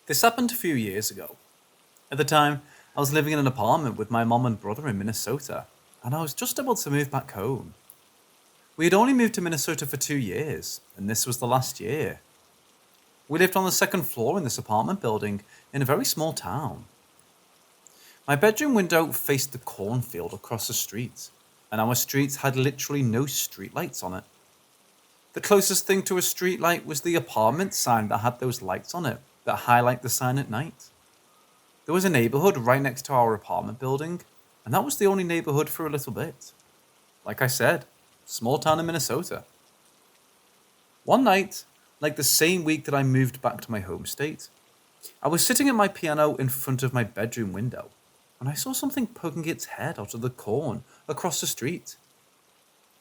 This happened a few years ago. At the time, I was living in an apartment with my mom and brother in Minnesota, and I was just about to move back home. We had only moved to Minnesota for 2 years, and this was the last year. We lived on the second floor in this apartment building in a very small town. My bedroom window faced the cornfield across the street, and our streets had literally no streetlights on it. The closest thing to a streetlight was the apartment sign that had those lights on it that highlight the sign at night. There was a neighborhood right next to our apartment building, and that was the only neighborhood for a little bit. Like I said, small town in Minnesota. One night, like the same week that I moved back to my home state, I was sitting at my piano in front of my bedroom window, and I saw something poking its head out of the corn across the street.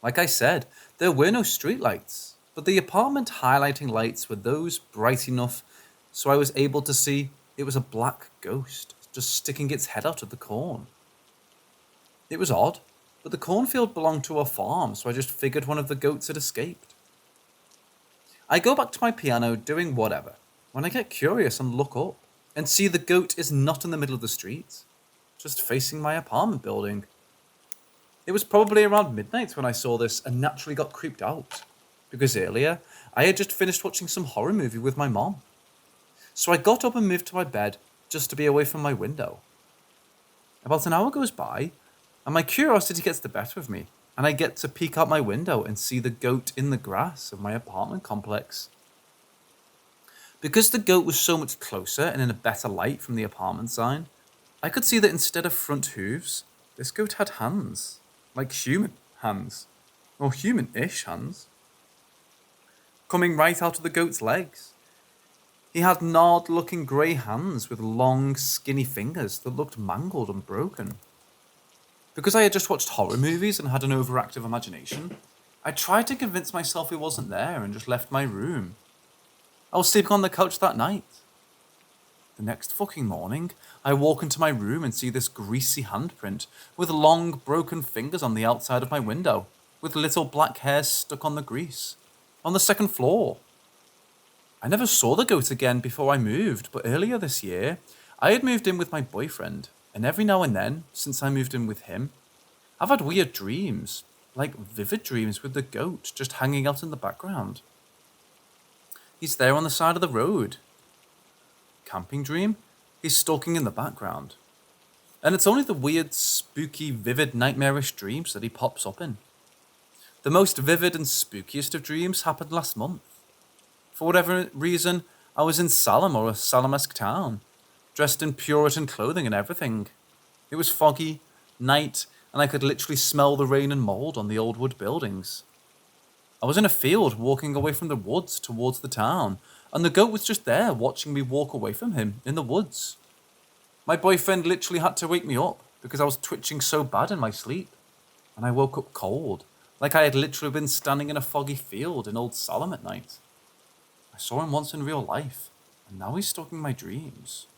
Like I said, there were no streetlights, but the apartment highlighting lights were those bright enough so I was able to see it was a black ghost just sticking its head out of the corn. It was odd, but the cornfield belonged to a farm, so I just figured one of the goats had escaped. I go back to my piano doing whatever, when I get curious and look up and see the goat is not in the middle of the street, just facing my apartment building. It was probably around midnight when I saw this and naturally got creeped out, because earlier I had just finished watching some horror movie with my mom. So I got up and moved to my bed just to be away from my window. About an hour goes by, and my curiosity gets the better of me, and I get to peek out my window and see the goat in the grass of my apartment complex. Because the goat was so much closer and in a better light from the apartment sign, I could see that instead of front hooves, this goat had hands, like human hands, or human-ish hands, coming right out of the goat's legs. He had gnarled-looking grey hands with long, skinny fingers that looked mangled and broken. Because I had just watched horror movies and had an overactive imagination, I tried to convince myself he wasn't there and just left my room. I was sleeping on the couch that night. The next fucking morning, I walk into my room and see this greasy handprint with long, broken fingers on the outside of my window, with little black hairs stuck on the grease, on the second floor. I never saw the goat again before I moved, but earlier this year, I had moved in with my boyfriend, and every now and then, since I moved in with him, I've had weird dreams, like vivid dreams with the goat just hanging out in the background. He's there on the side of the road. Camping dream, he's stalking in the background. And it's only the weird, spooky, vivid, nightmarish dreams that he pops up in. The most vivid and spookiest of dreams happened last month. For whatever reason, I was in Salem or a Salem-esque town, dressed in Puritan clothing and everything. It was foggy, night, and I could literally smell the rain and mold on the old wood buildings. I was in a field walking away from the woods towards the town, and the goat was just there watching me walk away from him in the woods. My boyfriend literally had to wake me up because I was twitching so bad in my sleep, and I woke up cold, like I had literally been standing in a foggy field in Old Salem at night. I saw him once in real life, and now he's stalking my dreams.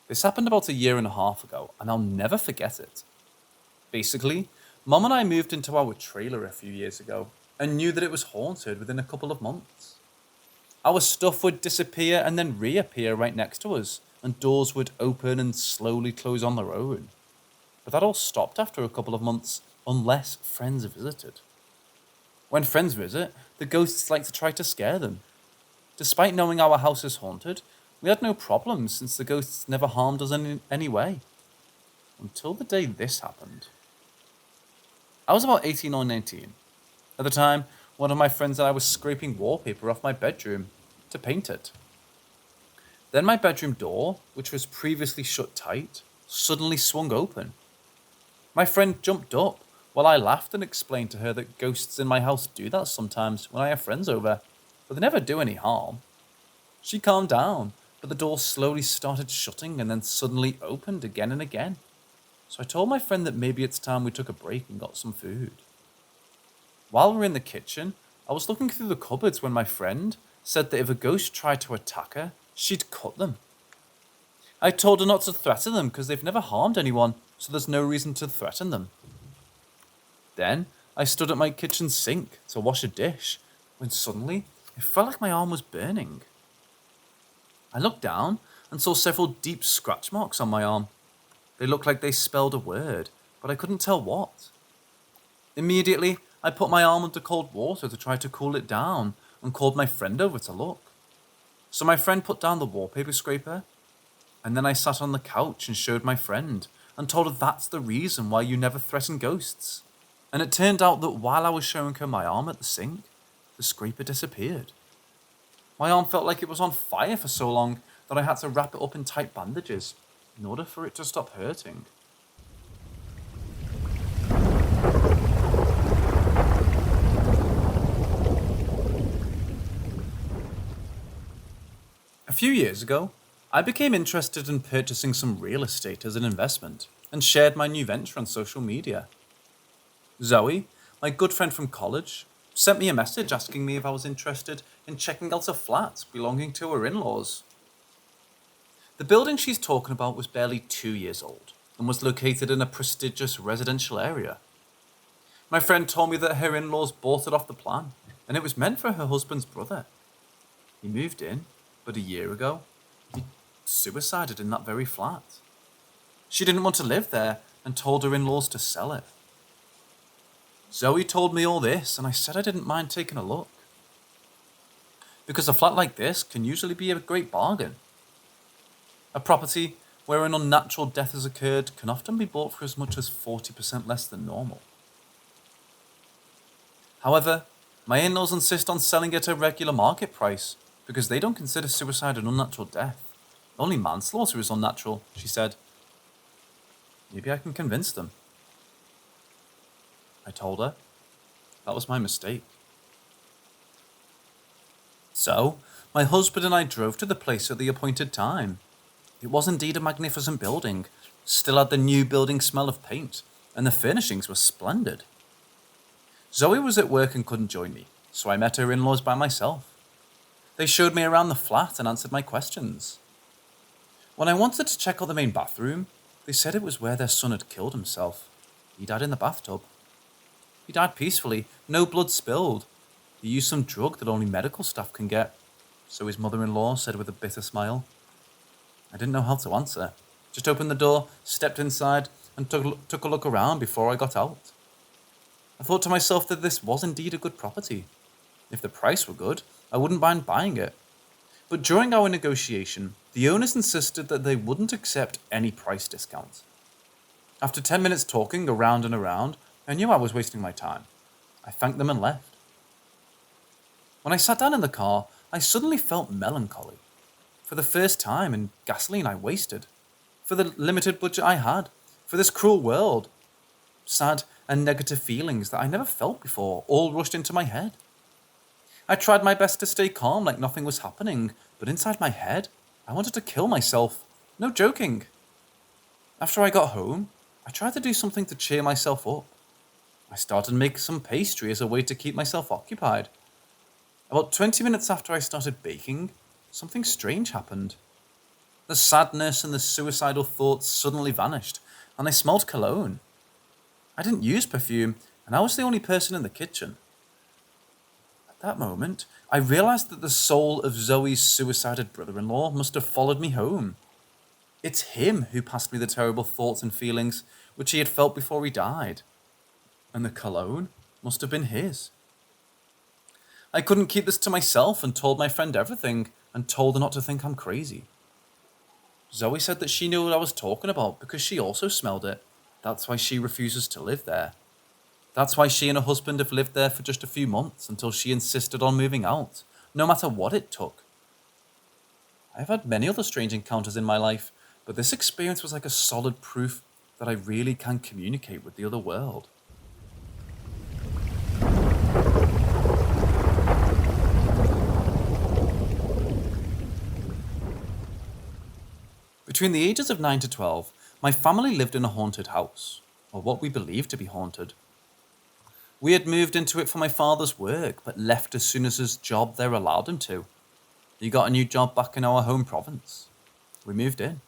This happened about a year and a half ago, and I'll never forget it. Basically, Mom and I moved into our trailer a few years ago, and knew that it was haunted within a couple of months. Our stuff would disappear and then reappear right next to us, and doors would open and slowly close on their own. But that all stopped after a couple of months, unless friends visited. When friends visit, the ghosts like to try to scare them. Despite knowing our house is haunted, we had no problems since the ghosts never harmed us in any way. Until the day this happened. I was about 18 or 19. At the time, one of my friends and I was scraping wallpaper off my bedroom to paint it. Then my bedroom door, which was previously shut tight, suddenly swung open. My friend jumped up while I laughed and explained to her that ghosts in my house do that sometimes when I have friends over, but they never do any harm. She calmed down, but the door slowly started shutting and then suddenly opened again and again. So I told my friend that maybe it's time we took a break and got some food. While we were in the kitchen, I was looking through the cupboards when my friend said that if a ghost tried to attack her, she'd cut them. I told her not to threaten them because they've never harmed anyone, so there's no reason to threaten them. Then I stood at my kitchen sink to wash a dish when suddenly it felt like my arm was burning. I looked down and saw several deep scratch marks on my arm. They looked like they spelled a word, but I couldn't tell what. Immediately, I put my arm under cold water to try to cool it down and called my friend over to look. So my friend put down the wallpaper scraper, and then I sat on the couch and showed my friend and told her that's the reason why you never threaten ghosts. And it turned out that while I was showing her my arm at the sink, the scraper disappeared. My arm felt like it was on fire for so long that I had to wrap it up in tight bandages in order for it to stop hurting. A few years ago, I became interested in purchasing some real estate as an investment and shared my new venture on social media. Zoe, my good friend from college, sent me a message asking me if I was interested in checking out a flat belonging to her in-laws. The building she's talking about was barely 2 years old and was located in a prestigious residential area. My friend told me that her in-laws bought it off the plan and it was meant for her husband's brother. He moved in, but a year ago, he suicided in that very flat. She didn't want to live there and told her in-laws to sell it. Zoe told me all this, and I said I didn't mind taking a look. Because a flat like this can usually be a great bargain. A property where an unnatural death has occurred can often be bought for as much as 40% less than normal. However, my in-laws insist on selling it at a regular market price because they don't consider suicide an unnatural death. Only manslaughter is unnatural, she said. Maybe I can convince them. I told her that was my mistake. So, my husband and I drove to the place at the appointed time. It was indeed a magnificent building, still had the new building smell of paint, and the furnishings were splendid. Zoe was at work and couldn't join me, so I met her in-laws by myself. They showed me around the flat and answered my questions. When I wanted to check out the main bathroom, they said it was where their son had killed himself. He died in the bathtub. He died peacefully, no blood spilled. He used some drug that only medical staff can get, so his mother-in-law said with a bitter smile. I didn't know how to answer. Just opened the door, stepped inside, and took a look around before I got out. I thought to myself that this was indeed a good property. If the price were good, I wouldn't mind buying it. But during our negotiation, the owners insisted that they wouldn't accept any price discount. After 10 minutes talking around and around, I knew I was wasting my time. I thanked them and left. When I sat down in the car, I suddenly felt melancholy. For the first time in gasoline I wasted. For the limited budget I had. For this cruel world. Sad and negative feelings that I never felt before all rushed into my head. I tried my best to stay calm like nothing was happening, but inside my head, I wanted to kill myself. No joking. After I got home, I tried to do something to cheer myself up. I started to make some pastry as a way to keep myself occupied. About 20 minutes after I started baking, something strange happened. The sadness and the suicidal thoughts suddenly vanished, and I smelled cologne. I didn't use perfume, and I was the only person in the kitchen. At that moment, I realized that the soul of Zoe's suicided brother-in-law must have followed me home. It's him who passed me the terrible thoughts and feelings which he had felt before he died. And the cologne must have been his. I couldn't keep this to myself and told my friend everything and told her not to think I'm crazy. Zoe said that she knew what I was talking about because she also smelled it. That's why she refuses to live there. That's why she and her husband have lived there for just a few months until she insisted on moving out, no matter what it took. I've had many other strange encounters in my life, but this experience was like a solid proof that I really can communicate with the other world. Between the ages of 9 to 12, my family lived in a haunted house, or what we believed to be haunted. We had moved into it for my father's work, but left as soon as his job there allowed him to. He got a new job back in our home province. We moved in.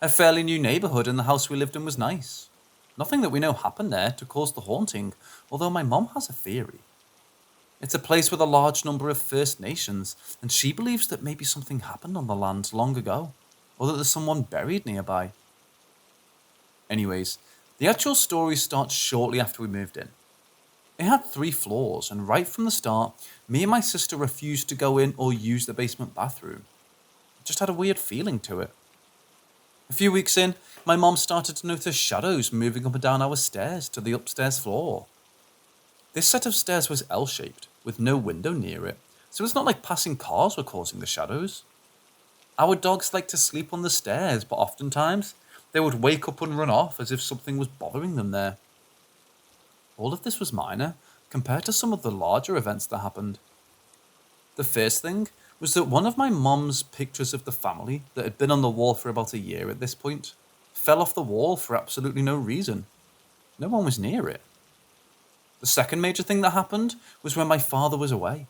A fairly new neighbourhood, and the house we lived in was nice. Nothing that we know happened there to cause the haunting, although my mom has a theory. It's a place with a large number of First Nations, and she believes that maybe something happened on the land long ago, or that there's someone buried nearby. Anyways, the actual story starts shortly after we moved in. It had 3 floors, and right from the start, me and my sister refused to go in or use the basement bathroom. It just had a weird feeling to it. A few weeks in, my mom started to notice shadows moving up and down our stairs to the upstairs floor. This set of stairs was L-shaped, with no window near it, so it's not like passing cars were causing the shadows. Our dogs like to sleep on the stairs, but oftentimes they would wake up and run off as if something was bothering them there. All of this was minor compared to some of the larger events that happened. The first thing was that one of my mom's pictures of the family that had been on the wall for about a year at this point fell off the wall for absolutely no reason. No one was near it. The second major thing that happened was when my father was away.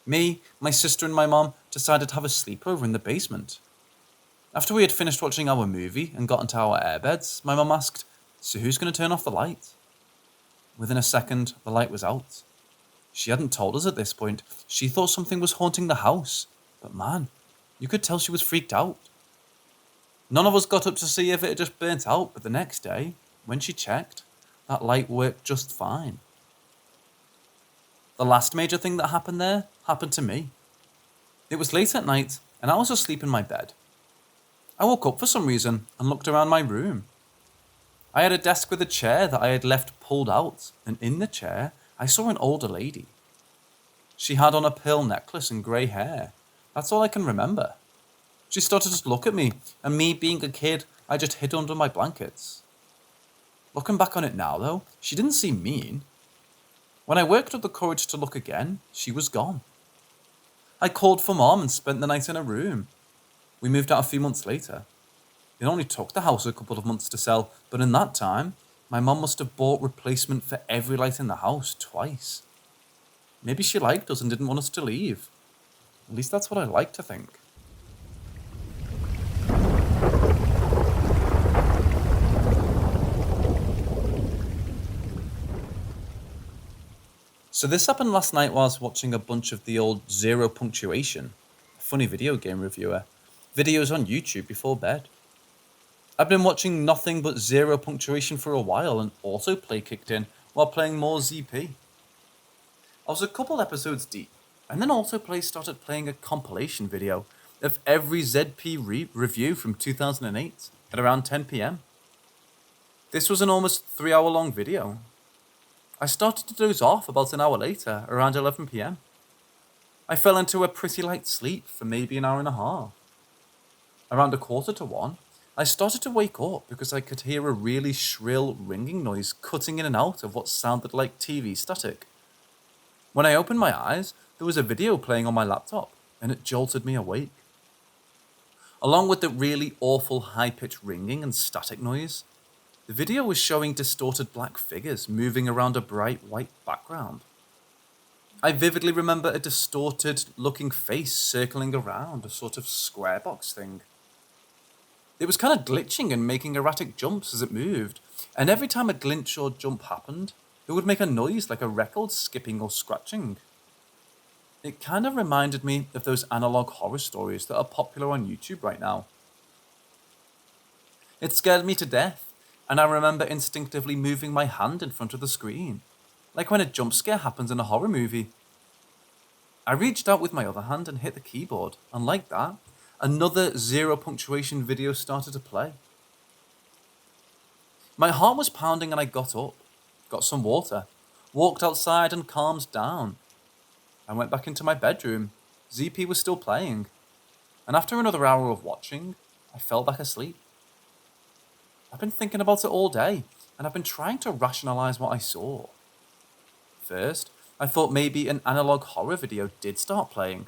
Me, my sister and my mom decided to have a sleepover in the basement. After we had finished watching our movie and got into our airbeds, my mom asked, "So who's going to turn off the light?" Within a second, the light was out. She hadn't told us at this point. She thought something was haunting the house. But man, you could tell she was freaked out. None of us got up to see if it had just burnt out, but the next day, when she checked, that light worked just fine. The last major thing that happened there happened to me. It was late at night, and I was asleep in my bed. I woke up for some reason and looked around my room. I had a desk with a chair that I had left pulled out, and in the chair, I saw an older lady. She had on a pearl necklace and grey hair. That's all I can remember. She started to look at me, and me being a kid, I just hid under my blankets. Looking back on it now, though, she didn't seem mean. When I worked up the courage to look again, she was gone. I called for Mom and spent the night in her room. We moved out a few months later. It only took the house a couple of months to sell, but in that time, my mum must have bought replacement for every light in the house twice. Maybe she liked us and didn't want us to leave. At least that's what I like to think. So this happened last night while I was watching a bunch of the old Zero Punctuation, a funny video game reviewer, videos on YouTube before bed. I've been watching nothing but Zero Punctuation for a while, and autoplay kicked in while playing more ZP. I was a couple episodes deep, and then autoplay started playing a compilation video of every ZP review from 2008 at around 10 PM. This was an almost 3-hour long video. I started to doze off about an hour later, around 11 PM. I fell into a pretty light sleep for maybe an hour and a half. Around 1:45, I started to wake up because I could hear a really shrill ringing noise cutting in and out of what sounded like TV static. When I opened my eyes, there was a video playing on my laptop, and it jolted me awake. Along with the really awful high-pitched ringing and static noise, the video was showing distorted black figures moving around a bright white background. I vividly remember a distorted-looking face circling around a sort of square box thing. It was kind of glitching and making erratic jumps as it moved, and every time a glitch or jump happened, it would make a noise like a record skipping or scratching. It kind of reminded me of those analog horror stories that are popular on YouTube right now. It scared me to death, and I remember instinctively moving my hand in front of the screen, like when a jump scare happens in a horror movie. I reached out with my other hand and hit the keyboard, and like that, another Zero Punctuation video started to play. My heart was pounding and I got up, got some water, walked outside and calmed down. I went back into my bedroom. ZP was still playing, and after another hour of watching, I fell back asleep. I've been thinking about it all day, and I've been trying to rationalize what I saw. First, I thought maybe an analog horror video did start playing.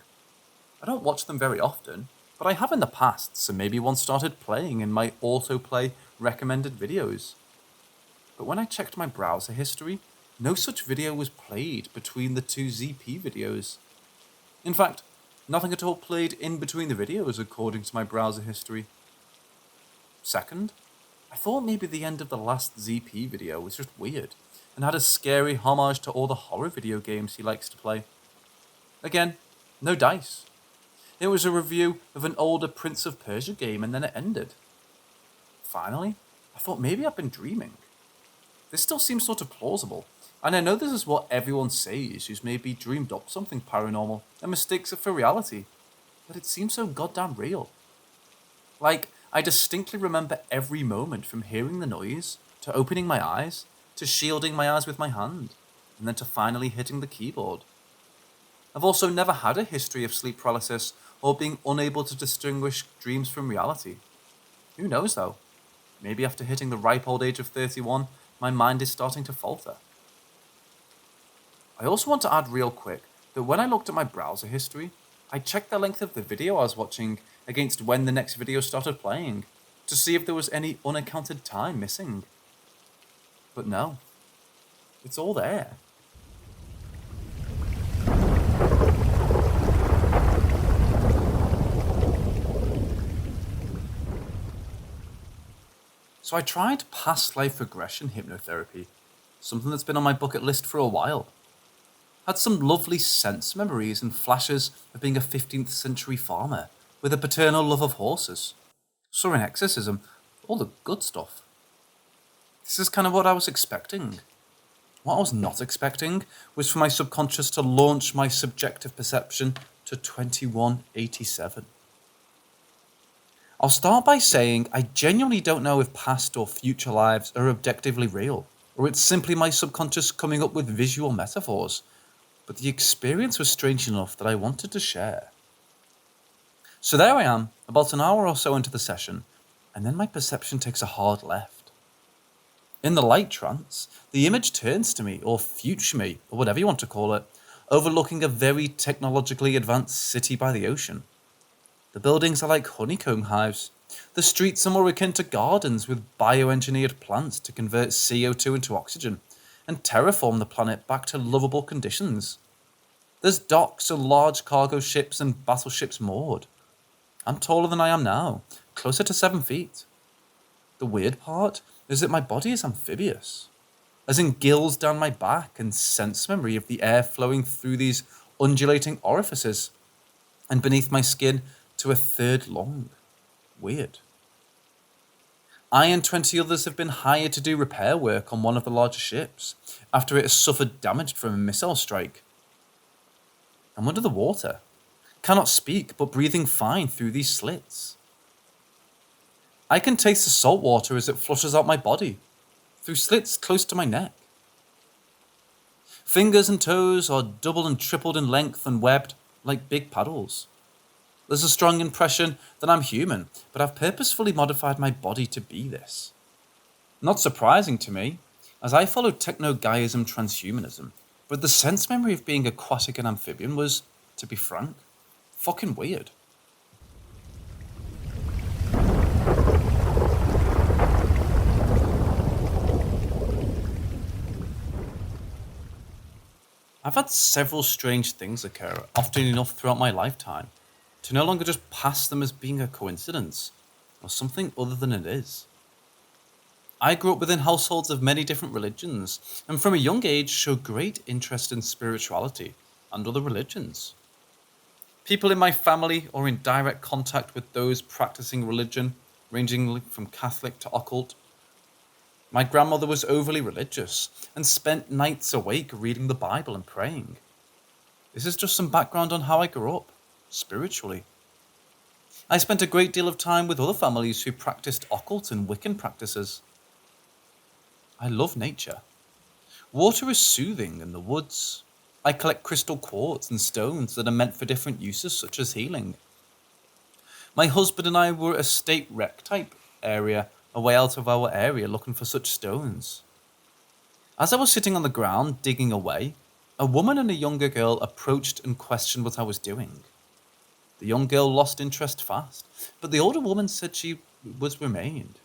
I don't watch them very often, but I have in the past, so maybe one started playing in my autoplay recommended videos. But when I checked my browser history, no such video was played between the two ZP videos. In fact, nothing at all played in between the videos according to my browser history. Second, I thought maybe the end of the last ZP video was just weird and had a scary homage to all the horror video games he likes to play. Again, no dice. It was a review of an older Prince of Persia game and then it ended. Finally, I thought maybe I've been dreaming. This still seems sort of plausible, and I know this is what everyone says who's maybe dreamed up something paranormal and mistakes it for reality, but it seems so goddamn real. Like, I distinctly remember every moment from hearing the noise, to opening my eyes, to shielding my eyes with my hand, and then to finally hitting the keyboard. I've also never had a history of sleep paralysis or being unable to distinguish dreams from reality. Who knows though? Maybe after hitting the ripe old age of 31, my mind is starting to falter. I also want to add real quick that when I looked at my browser history, I checked the length of the video I was watching against when the next video started playing to see if there was any unaccounted time missing. But no, it's all there. So I tried past life regression hypnotherapy, something that's been on my bucket list for a while. Had some lovely sense memories and flashes of being a 15th century farmer with a paternal love of horses. Saw an exorcism, all the good stuff. This is kind of what I was expecting. What I was not expecting was for my subconscious to launch my subjective perception to 2187. I'll start by saying I genuinely don't know if past or future lives are objectively real, or it's simply my subconscious coming up with visual metaphors, but the experience was strange enough that I wanted to share. So there I am, about an hour or so into the session, and then my perception takes a hard left. In the light trance, the image turns to me, or future me, or whatever you want to call it, overlooking a very technologically advanced city by the ocean. The buildings are like honeycomb hives. The streets are more akin to gardens with bioengineered plants to convert CO2 into oxygen and terraform the planet back to livable conditions. There's docks and large cargo ships and battleships moored. I'm taller than I am now, closer to 7 feet. The weird part is that my body is amphibious, as in gills down my back and sense memory of the air flowing through these undulating orifices, and beneath my skin to a third long. Weird. I and 20 others have been hired to do repair work on one of the larger ships after it has suffered damage from a missile strike. I'm under the water, cannot speak but breathing fine through these slits. I can taste the salt water as it flushes out my body, through slits close to my neck. Fingers and toes are doubled and tripled in length and webbed like big paddles. There's a strong impression that I'm human, but I've purposefully modified my body to be this. Not surprising to me, as I followed techno-Gaiism transhumanism, but the sense memory of being aquatic and amphibian was, to be frank, fucking weird. I've had several strange things occur, often enough throughout my lifetime, to no longer just pass them as being a coincidence, or something other than it is. I grew up within households of many different religions, and from a young age showed great interest in spirituality and other religions. People in my family are in direct contact with those practicing religion, ranging from Catholic to occult. My grandmother was overly religious and spent nights awake reading the Bible and praying. This is just some background on how I grew up, spiritually. I spent a great deal of time with other families who practiced occult and Wiccan practices. I love nature. Water is soothing in the woods. I collect crystal quartz and stones that are meant for different uses such as healing. My husband and I were a state wreck type area away out of our area looking for such stones. As I was sitting on the ground digging away, a woman and a younger girl approached and questioned what I was doing. The young girl lost interest fast, but the older woman said she was remained.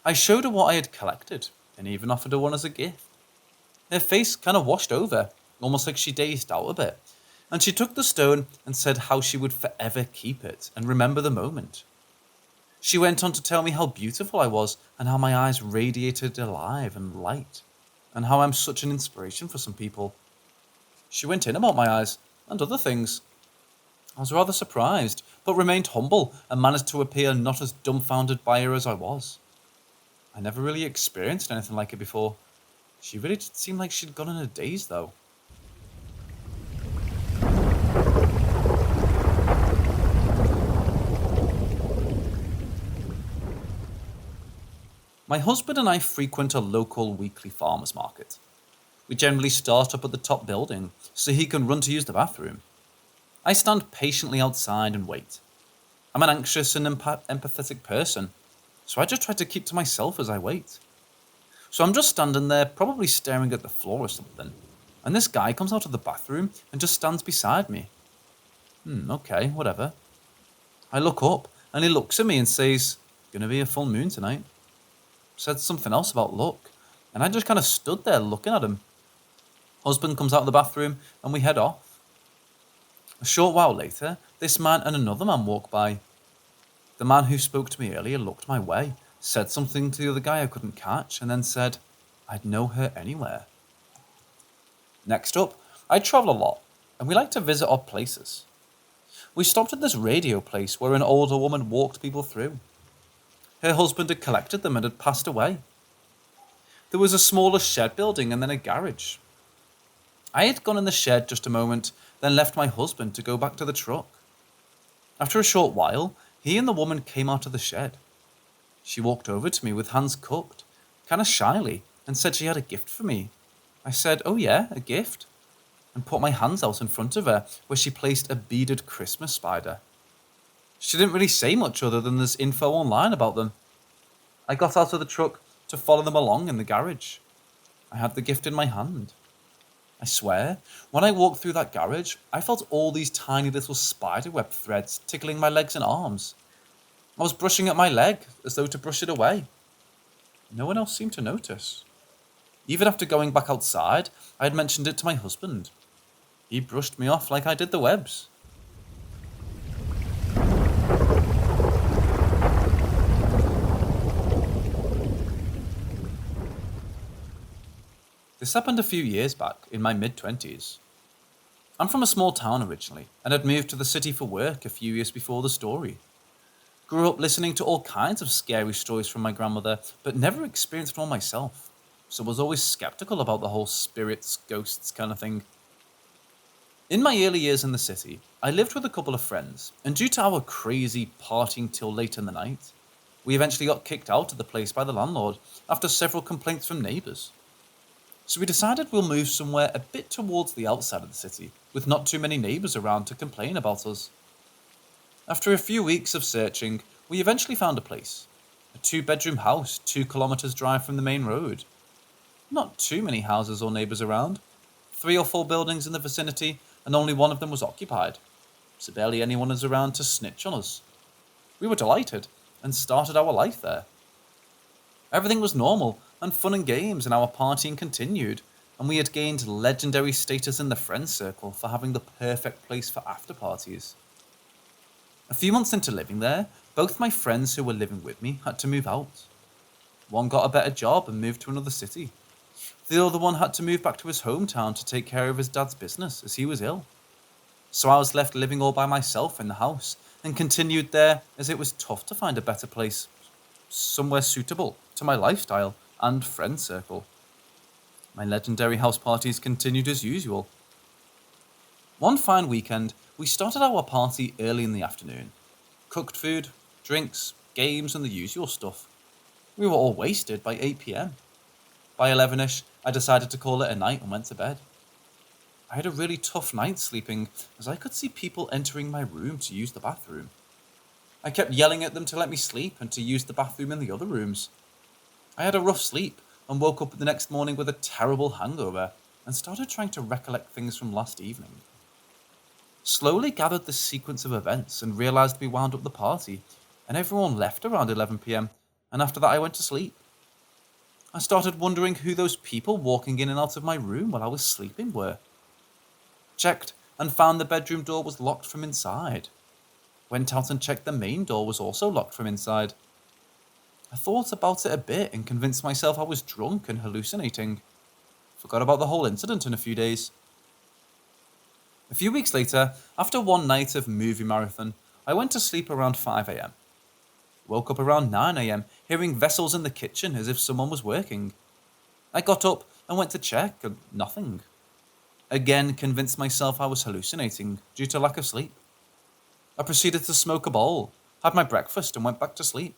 I showed her what I had collected, and even offered her one as a gift. Her face kind of washed over, almost like she dazed out a bit, and she took the stone and said how she would forever keep it and remember the moment. She went on to tell me how beautiful I was and how my eyes radiated alive and light, and how I'm such an inspiration for some people. She went in about my eyes and other things. I was rather surprised, but remained humble and managed to appear not as dumbfounded by her as I was. I never really experienced anything like it before. She really did seem like she'd gone in a daze, though. My husband and I frequent a local weekly farmers market. We generally start up at the top building so he can run to use the bathroom. I stand patiently outside and wait. I'm an anxious and empathetic person, so I just try to keep to myself as I wait. So I'm just standing there, probably staring at the floor or something, and this guy comes out of the bathroom and just stands beside me. Okay, whatever. I look up, and he looks at me and says, "Gonna be a full moon tonight." Said something else about luck, and I just kind of stood there looking at him. Husband comes out of the bathroom, and we head off. A short while later, this man and another man walk by. The man who spoke to me earlier looked my way, said something to the other guy I couldn't catch, and then said, "I'd know her anywhere." Next up, I travel a lot, and we like to visit odd places. We stopped at this radio place where an older woman walked people through. Her husband had collected them and had passed away. There was a smaller shed building and then a garage. I had gone in the shed just a moment, then left my husband to go back to the truck. After a short while, he and the woman came out of the shed. She walked over to me with hands cupped, kind of shyly, and said she had a gift for me. I said, "Oh yeah, a gift?" and put my hands out in front of her, where she placed a beaded Christmas spider. She didn't really say much other than there's info online about them. I got out of the truck to follow them along in the garage. I had the gift in my hand. I swear, when I walked through that garage, I felt all these tiny little spiderweb threads tickling my legs and arms. I was brushing at my leg as though to brush it away. No one else seemed to notice. Even after going back outside, I had mentioned it to my husband. He brushed me off like I did the webs. This happened a few years back, in my mid-20s. I'm from a small town originally, and had moved to the city for work a few years before the story. Grew up listening to all kinds of scary stories from my grandmother, but never experienced one myself, so was always skeptical about the whole spirits, ghosts kind of thing. In my early years in the city, I lived with a couple of friends, and due to our crazy partying till late in the night, we eventually got kicked out of the place by the landlord after several complaints from neighbours. So we decided we'll move somewhere a bit towards the outside of the city, with not too many neighbours around to complain about us. After a few weeks of searching, we eventually found a place. A 2-bedroom house 2 kilometres drive from the main road. Not too many houses or neighbours around. 3 or 4 buildings in the vicinity, and only one of them was occupied. So barely anyone was around to snitch on us. We were delighted, and started our life there. Everything was normal, and fun and games, and our partying continued, and we had gained legendary status in the friend circle for having the perfect place for after parties. A few months into living there, both my friends who were living with me had to move out. One got a better job and moved to another city. The other one had to move back to his hometown to take care of his dad's business as he was ill. So I was left living all by myself in the house, and continued there as it was tough to find a better place, somewhere suitable to my lifestyle and friend circle. My legendary house parties continued as usual. One fine weekend, we started our party early in the afternoon. Cooked food, drinks, games, and the usual stuff. We were all wasted by 8 p.m. By 11ish, I decided to call it a night and went to bed. I had a really tough night sleeping, as I could see people entering my room to use the bathroom. I kept yelling at them to let me sleep and to use the bathroom in the other rooms. I had a rough sleep and woke up the next morning with a terrible hangover and started trying to recollect things from last evening. Slowly gathered the sequence of events and realised we wound up the party, and everyone left around 11 p.m, and after that I went to sleep. I started wondering who those people walking in and out of my room while I was sleeping were. Checked and found the bedroom door was locked from inside. Went out and checked the main door was also locked from inside. I thought about it a bit and convinced myself I was drunk and hallucinating. Forgot about the whole incident in a few days. A few weeks later, after one night of movie marathon, I went to sleep around 5 am. Woke up around 9 am, hearing vessels in the kitchen as if someone was working. I got up and went to check, and nothing. Again, convinced myself I was hallucinating due to lack of sleep. I proceeded to smoke a bowl, had my breakfast, and went back to sleep.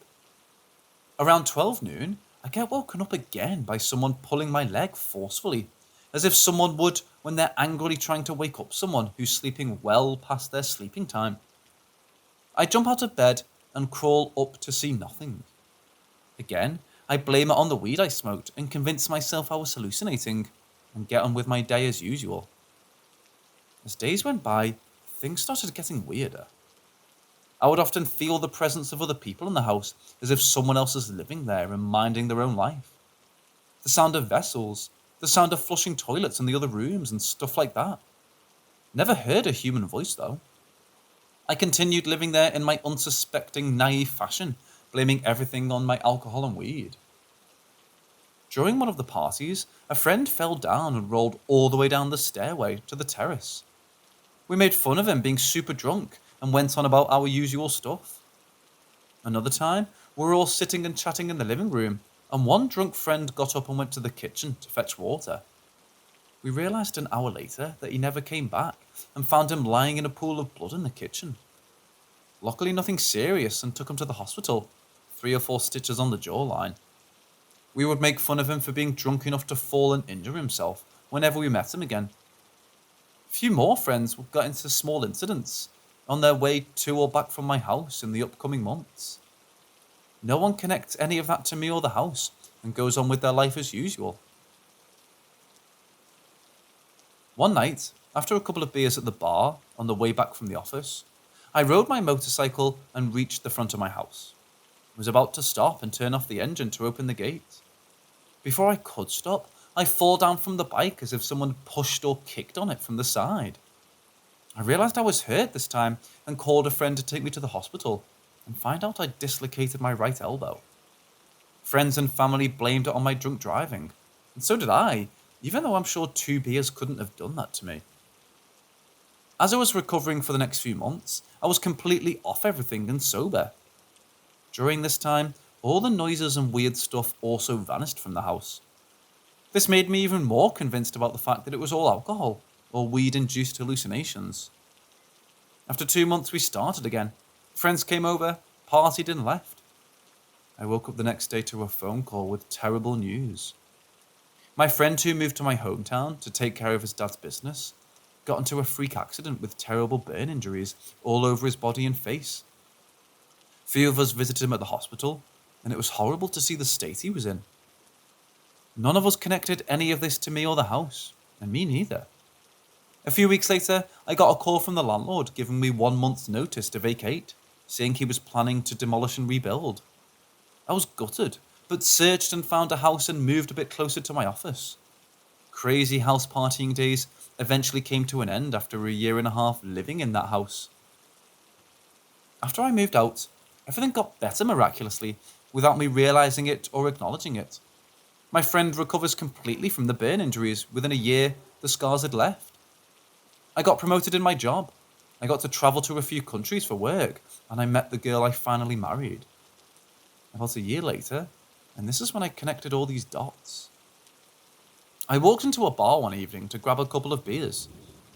Around 12 noon, I get woken up again by someone pulling my leg forcefully, as if someone would when they're angrily trying to wake up someone who's sleeping well past their sleeping time. I jump out of bed and crawl up to see nothing. Again, I blame it on the weed I smoked and convince myself I was hallucinating and get on with my day as usual. As days went by, things started getting weirder. I would often feel the presence of other people in the house, as if someone else is living there and minding their own life. The sound of vessels, the sound of flushing toilets in the other rooms and stuff like that. Never heard a human voice though. I continued living there in my unsuspecting, naive fashion, blaming everything on my alcohol and weed. During one of the parties, a friend fell down and rolled all the way down the stairway to the terrace. We made fun of him being super drunk and went on about our usual stuff. Another time, we were all sitting and chatting in the living room, and one drunk friend got up and went to the kitchen to fetch water. We realised an hour later that he never came back and found him lying in a pool of blood in the kitchen. Luckily nothing serious, and took him to the hospital, 3 or 4 stitches on the jawline. We would make fun of him for being drunk enough to fall and injure himself whenever we met him again. A few more friends got into small incidents on their way to or back from my house in the upcoming months. No one connects any of that to me or the house and goes on with their life as usual. One night, after a couple of beers at the bar on the way back from the office, I rode my motorcycle and reached the front of my house. I was about to stop and turn off the engine to open the gate. Before I could stop, I fall down from the bike as if someone pushed or kicked on it from the side. I realised I was hurt this time and called a friend to take me to the hospital and find out I dislocated my right elbow. Friends and family blamed it on my drunk driving, and so did I, even though I'm sure 2 beers couldn't have done that to me. As I was recovering for the next few months, I was completely off everything and sober. During this time, all the noises and weird stuff also vanished from the house. This made me even more convinced about the fact that it was all alcohol or weed-induced hallucinations. After 2 months, we started again. Friends came over, partied and left. I woke up the next day to a phone call with terrible news. My friend who moved to my hometown to take care of his dad's business got into a freak accident with terrible burn injuries all over his body and face. Few of us visited him at the hospital, and it was horrible to see the state he was in. None of us connected any of this to me or the house, and me neither. A few weeks later, I got a call from the landlord giving me 1 month's notice to vacate, saying he was planning to demolish and rebuild. I was gutted, but searched and found a house and moved a bit closer to my office. Crazy house partying days eventually came to an end after a 1.5 years living in that house. After I moved out, everything got better miraculously without me realising it or acknowledging it. My friend recovers completely from the burn injuries. Within a year, the scars had left. I got promoted in my job. I got to travel to a few countries for work, and I met the girl I finally married. About a year later, and this is when I connected all these dots. I walked into a bar one evening to grab a couple of beers,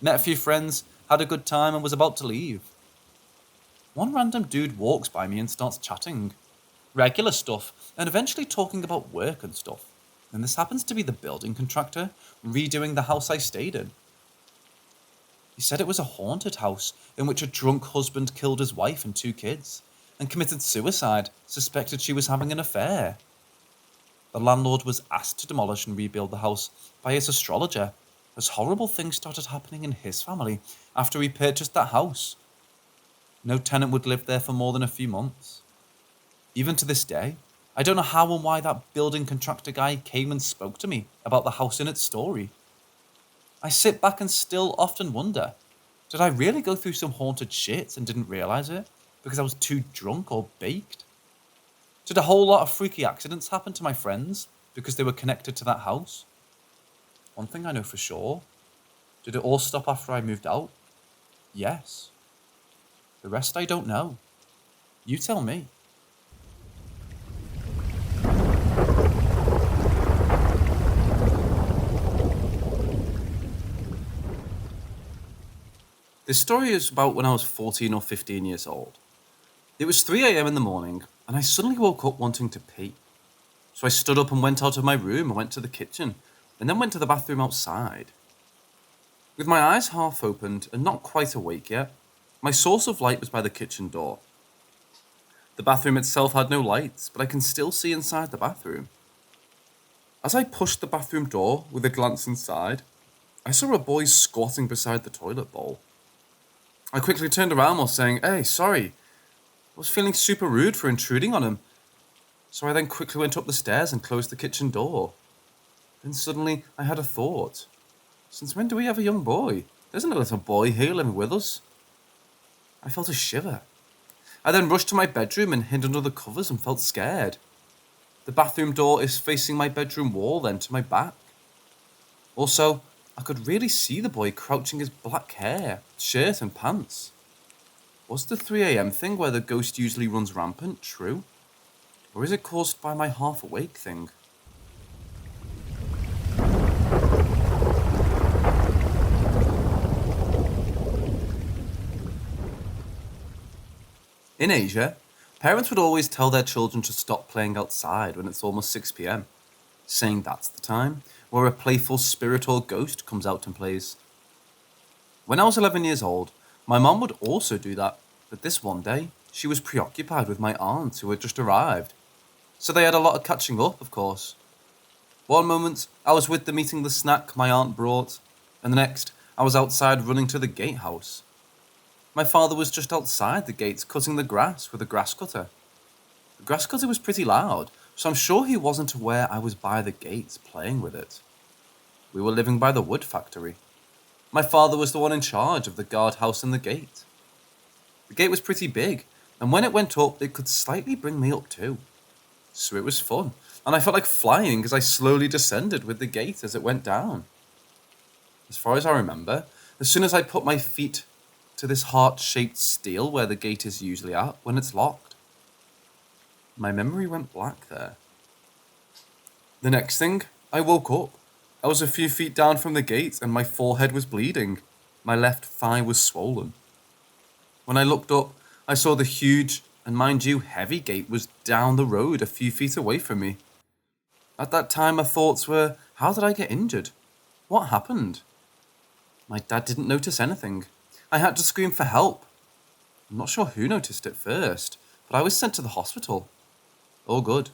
met a few friends, had a good time, and was about to leave. One random dude walks by me and starts chatting. Regular stuff, and eventually talking about work and stuff. And this happens to be the building contractor redoing the house I stayed in. He said it was a haunted house in which a drunk husband killed his wife and 2 kids and committed suicide, suspected she was having an affair. The landlord was asked to demolish and rebuild the house by his astrologer, as horrible things started happening in his family after he purchased that house. No tenant would live there for more than a few months. Even to this day, I don't know how and why that building contractor guy came and spoke to me about the house and its story. I sit back and still often wonder, did I really go through some haunted shit and didn't realise it? because I was too drunk or baked? Did a whole lot of freaky accidents happen to my friends because they were connected to that house? One thing I know for sure, did it all stop after I moved out? Yes. The rest I don't know. You tell me. This story is about when I was 14 or 15 years old. It was 3 a.m. in the morning, and I suddenly woke up wanting to pee. So I stood up and went out of my room and went to the kitchen, and then went to the bathroom outside. With my eyes half opened and not quite awake yet, my source of light was by the kitchen door. The bathroom itself had no lights, but I can still see inside the bathroom. As I pushed the bathroom door with a glance inside, I saw a boy squatting beside the toilet bowl. I quickly turned around while saying, "Hey, sorry." I was feeling super rude for intruding on him. So I then quickly went up the stairs and closed the kitchen door. Then suddenly I had a thought. Since when do we have a young boy? There's no little boy here living with us. I felt a shiver. I then rushed to my bedroom and hid under the covers and felt scared. The bathroom door is facing my bedroom wall then to my back. Also, I could really see the boy crouching his black hair, shirt and pants. Was the 3 a.m. thing where the ghost usually runs rampant true? Or is it caused by my half-awake thing? In Asia, parents would always tell their children to stop playing outside when it's almost 6 p.m, saying that's the time where a playful spirit or ghost comes out and plays. When I was 11 years old, my mom would also do that, but this one day, she was preoccupied with my aunt who had just arrived. So they had a lot of catching up, of course. One moment, I was with them eating the snack my aunt brought, and the next, I was outside running to the gatehouse. My father was just outside the gates cutting the grass with a grass cutter. The grass cutter was pretty loud, so I'm sure he wasn't aware I was by the gates playing with it. We were living by the wood factory. My father was the one in charge of the guardhouse and the gate. The gate was pretty big, and when it went up, it could slightly bring me up too. So it was fun, and I felt like flying as I slowly descended with the gate as it went down. As far as I remember, as soon as I put my feet to this heart-shaped steel where the gate is usually at when it's locked, my memory went black there. The next thing, I woke up. I was a few feet down from the gate and my forehead was bleeding. My left thigh was swollen. When I looked up, I saw the huge, and mind you, heavy gate was down the road a few feet away from me. At that time, my thoughts were, how did I get injured? What happened? My dad didn't notice anything. I had to scream for help. I'm not sure who noticed it first, but I was sent to the hospital. All good.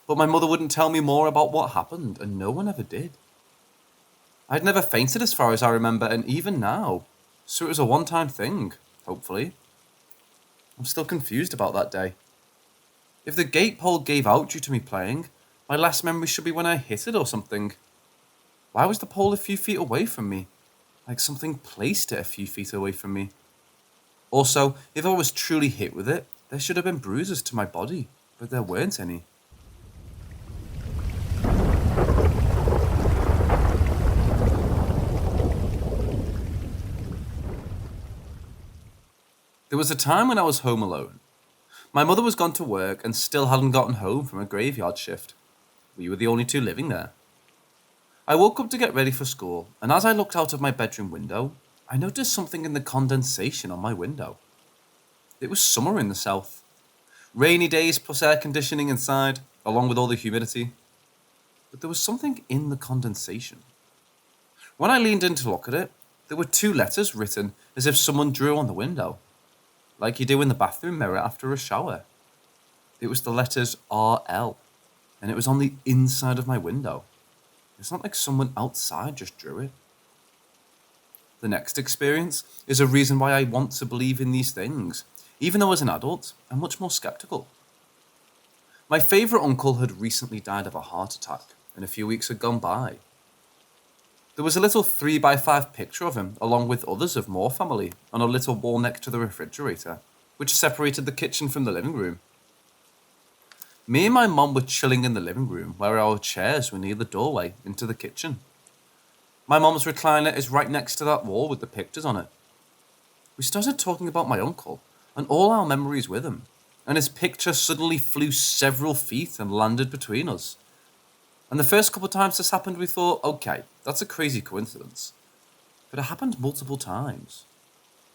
But my mother wouldn't tell me more about what happened, and no one ever did. I'd never fainted as far as I remember, and even now. So it was a one-time thing, hopefully. I'm still confused about that day. If the gate pole gave out due to me playing, my last memory should be when I hit it or something. Why was the pole a few feet away from me? Like something placed it a few feet away from me. Also, if I was truly hit with it, there should have been bruises to my body, but there weren't any. There was a time when I was home alone. My mother was gone to work and still hadn't gotten home from a graveyard shift. We were the only two living there. I woke up to get ready for school, and as I looked out of my bedroom window, I noticed something in the condensation on my window. It was summer in the south. Rainy days plus air conditioning inside, along with all the humidity. But there was something in the condensation. When I leaned in to look at it, there were 2 letters written as if someone drew on the window, like you do in the bathroom mirror after a shower. It was the letters RL, and it was on the inside of my window. It's not like someone outside just drew it. The next experience is a reason why I want to believe in these things, even though as an adult, I'm much more skeptical. My favourite uncle had recently died of a heart attack, and a few weeks had gone by. There was a little 3x5 picture of him, along with others of more family, on a little wall next to the refrigerator. which separated the kitchen from the living room. Me and my mom were chilling in the living room, where our chairs were near the doorway into the kitchen. My mom's recliner is right next to that wall with the pictures on it. We started talking about my uncle and all our memories with him, and his picture suddenly flew several feet and landed between us. And the first couple of times this happened, we thought, okay, that's a crazy coincidence. But it happened multiple times.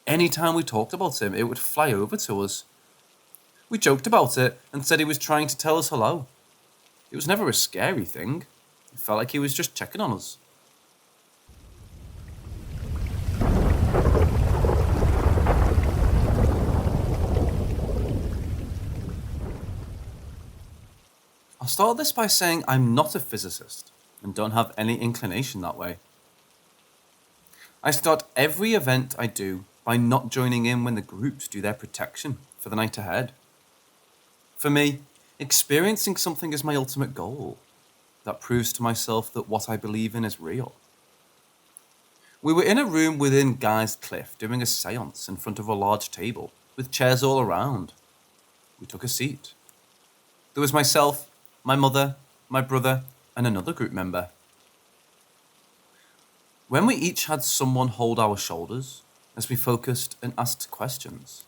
Anytime we talked about him, it would fly over to us. We joked about it and said he was trying to tell us hello. It was never a scary thing. It felt like he was just checking on us. I'll start this by saying I'm not a physicist and don't have any inclination that way. I start every event I do by not joining in when the groups do their protection for the night ahead. For me, experiencing something is my ultimate goal. That proves to myself that what I believe in is real. We were in a room within Guy's Cliff doing a seance in front of a large table with chairs all around. We took a seat. There was myself, my mother, my brother, and another group member. When we each had someone hold our shoulders as we focused and asked questions.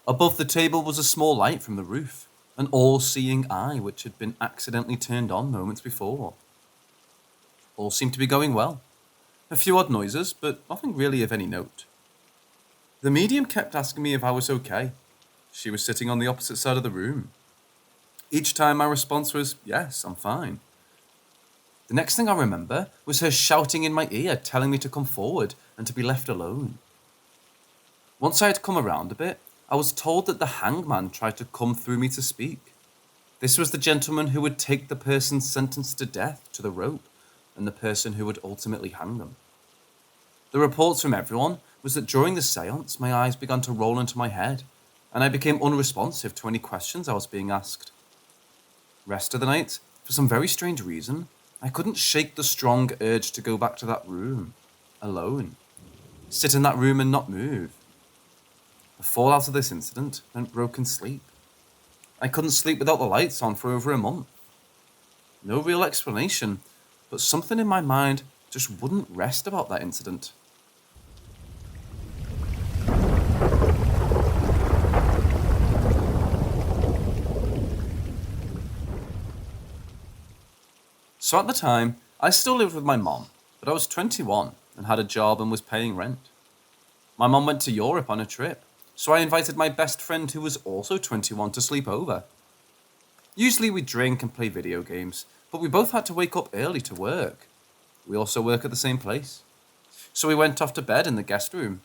Above the table was a small light from the roof, an all-seeing eye which had been accidentally turned on moments before. All seemed to be going well. A few odd noises, but nothing really of any note. The medium kept asking me if I was okay. She was sitting on the opposite side of the room. Each time my response was, yes, I'm fine. The next thing I remember was her shouting in my ear, telling me to come forward and to be left alone. Once I had come around a bit, I was told that the hangman tried to come through me to speak. This was the gentleman who would take the person sentenced to death to the rope and the person who would ultimately hang them. The reports from everyone was that during the seance, my eyes began to roll into my head and I became unresponsive to any questions I was being asked. Rest of the night, for some very strange reason, I couldn't shake the strong urge to go back to that room, alone. Sit in that room and not move. The fallout of this incident meant broken sleep. I couldn't sleep without the lights on for over a month. No real explanation, but something in my mind just wouldn't rest about that incident. So at the time, I still lived with my mom, but I was 21 and had a job and was paying rent. My mom went to Europe on a trip, so I invited my best friend who was also 21 to sleep over. Usually we drink and play video games, but we both had to wake up early to work. We also work at the same place. So we went off to bed in the guest room.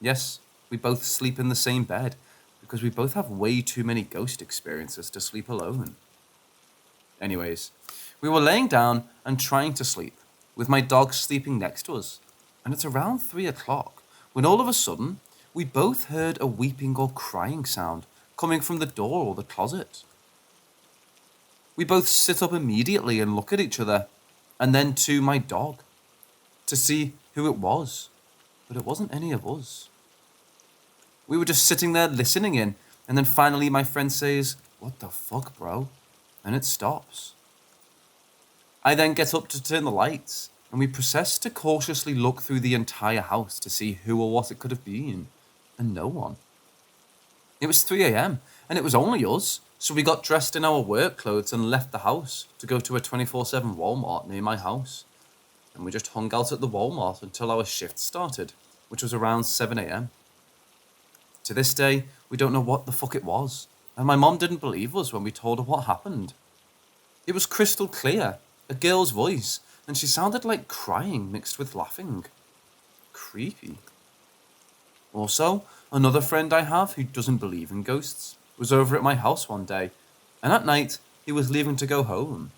Yes, we both sleep in the same bed because we both have way too many ghost experiences to sleep alone. Anyways, we were laying down and trying to sleep, with my dog sleeping next to us, and it's around 3 o'clock when all of a sudden we both heard a weeping or crying sound coming from the door or the closet. We both sit up immediately and look at each other, and then to my dog, to see who it was, but it wasn't any of us. We were just sitting there listening in, and then finally my friend says, "What the fuck, bro?" And it stops. I then get up to turn the lights, and we proceed to cautiously look through the entire house to see who or what it could have been, and no one. It was 3 a.m, and it was only us, so we got dressed in our work clothes and left the house to go to a 24/7 Walmart near my house. And we just hung out at the Walmart until our shift started, which was around 7 a.m. To this day, we don't know what the fuck it was, and my mom didn't believe us when we told her what happened. It was crystal clear, a girl's voice, and she sounded like crying mixed with laughing. Creepy. Also, another friend I have who doesn't believe in ghosts was over at my house one day, and at night he was leaving to go home.